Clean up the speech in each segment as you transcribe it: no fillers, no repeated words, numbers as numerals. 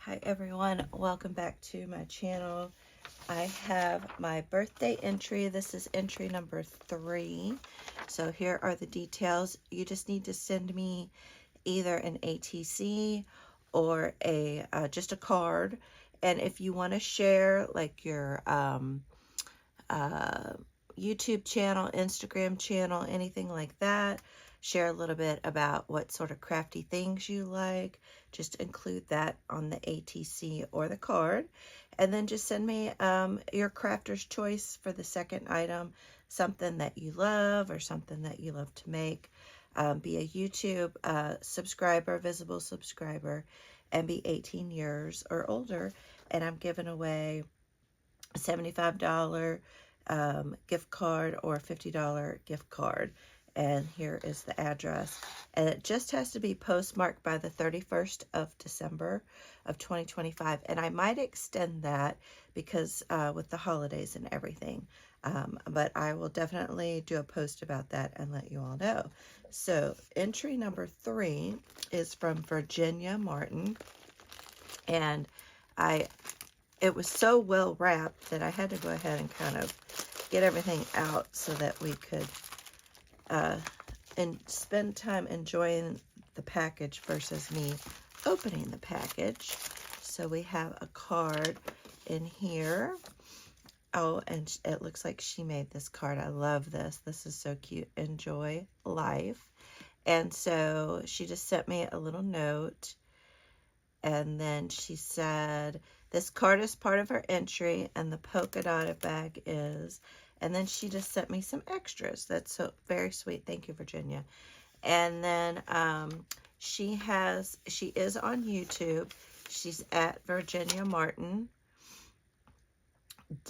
Hi everyone, welcome back to my channel. I have my birthday entry. This is entry number 3. So here are the details. You just need to send me either an ATC or a just a card. And if you want to share like your YouTube channel, Instagram channel, anything like that, share a little bit about what sort of crafty things you like. Just include that on the ATC or the card. And then just send me your crafter's choice for the second item, something that you love or something that you love to make. Be a YouTube subscriber, visible subscriber, and be 18 years or older. And I'm giving away a $75 gift card or a $50 gift card. And here is the address. And it just has to be postmarked by the 31st of December of 2025. And I might extend that because with the holidays and everything. But I will definitely do a post about that and let you all know. So entry number 3 is from Virginia Martin. And it was so well wrapped that I had to go ahead and kind of get everything out so that we could and spend time enjoying the package versus me opening the package. So we have a card in here. Oh, and it looks like she made this card. I love this. This is so cute. Enjoy life. And so she just sent me a little note. And then she said, this card is part of her entry and the polka dotted bag is. And then she just sent me some extras. That's so very sweet. Thank you, Virginia. And then she is on YouTube. She's at Virginia Martin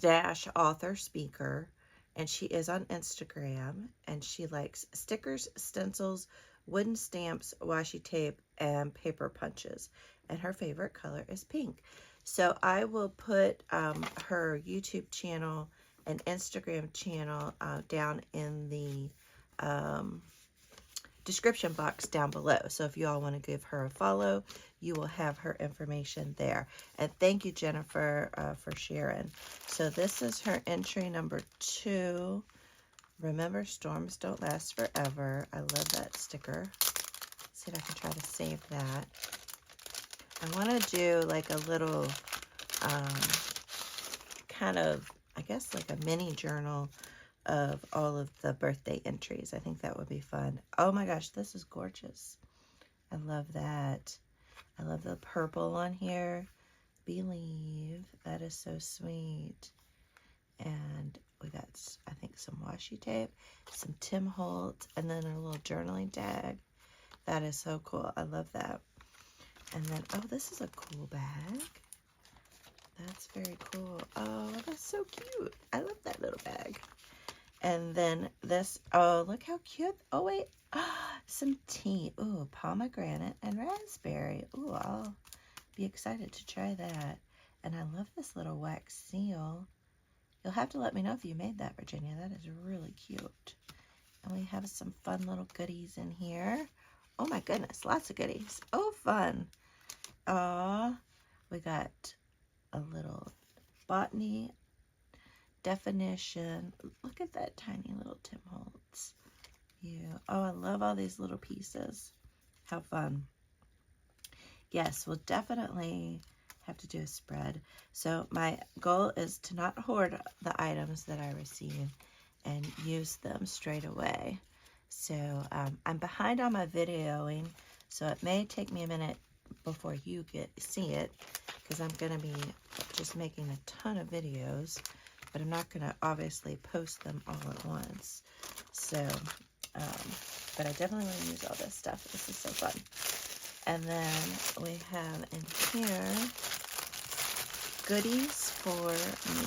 _author speaker. And she is on Instagram. And she likes stickers, stencils, wooden stamps, washi tape, and paper punches. And her favorite color is pink. So I will put her YouTube channel and Instagram channel down in the description box down below. So if you all want to give her a follow, you will have her information there. And thank you, Jennifer, for sharing. So this is her entry number 2. Remember, storms don't last forever. I love that sticker. Let's see if I can try to save that. I want to do like a little kind of, I guess, like a mini journal of all of the birthday entries. I think that would be fun. Oh my gosh, this is gorgeous. I love that. I love the purple on here. Believe. That is so sweet. And we got, I think, some washi tape, some Tim Holtz, and then a little journaling tag. That is so cool. I love that. And then, oh, this is a cool bag. That's very cool. Oh, that's so cute. I love that little bag. And then this, oh, look how cute. Oh, wait. Some tea. Ooh, pomegranate and raspberry. Ooh, I'll be excited to try that. And I love this little wax seal. You'll have to let me know if you made that, Virginia. That is really cute. And we have some fun little goodies in here. Oh my goodness, lots of goodies. Oh, fun. We got a little botany definition. Look at that tiny little Tim Holtz. Yeah. Oh, I love all these little pieces. How fun. Yes, we'll definitely have to do a spread. So my goal is to not hoard the items that I receive and use them straight away. So I'm behind on my videoing, so it may take me a minute before you see it, because I'm going to be just making a ton of videos, but I'm not going to obviously post them all at once. So, but I definitely want to use all this stuff. This is so fun. And then we have in here goodies for me.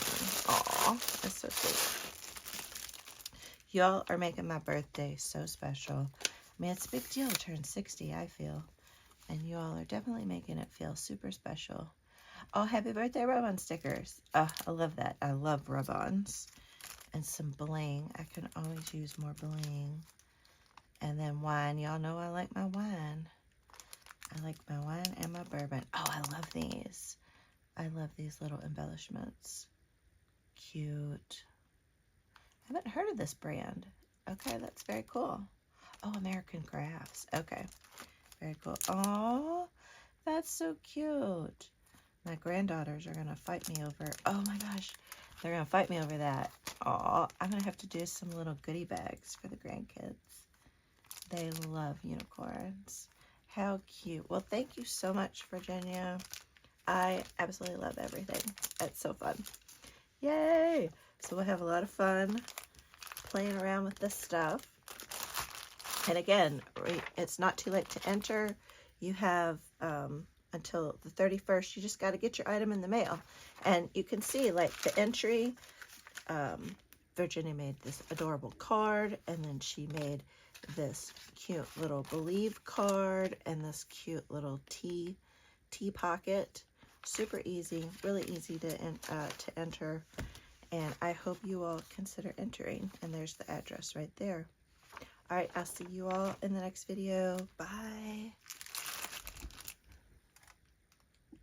Aw, that's so sweet. Y'all are making my birthday so special. I mean, it's a big deal to turn 60, I feel. And you all are definitely making it feel super special. Oh, happy birthday rub-on stickers. Oh, I love that. I love rub-ons. And some bling. I can always use more bling. And then wine. Y'all know I like my wine. I like my wine and my bourbon. Oh, I love these. I love these little embellishments. Cute. I haven't heard of this brand. Okay, that's very cool. Oh, American Crafts. Okay, very cool. Oh, that's so cute. My granddaughters are going to fight me over. Oh my gosh, they're going to fight me over that. Oh, I'm going to have to do some little goodie bags for the grandkids. They love unicorns. How cute. Well, thank you so much, Virginia. I absolutely love everything. It's so fun. Yay! So we'll have a lot of fun playing around with this stuff. And again, it's not too late to enter. You have until the 31st. You just got to get your item in the mail. And you can see, like, the entry, Virginia made this adorable card, and then she made this cute little Believe card and this cute little tea pocket. Super easy, really easy to enter. And I hope you all consider entering. And there's the address right there. All right, I'll see you all in the next video. Bye.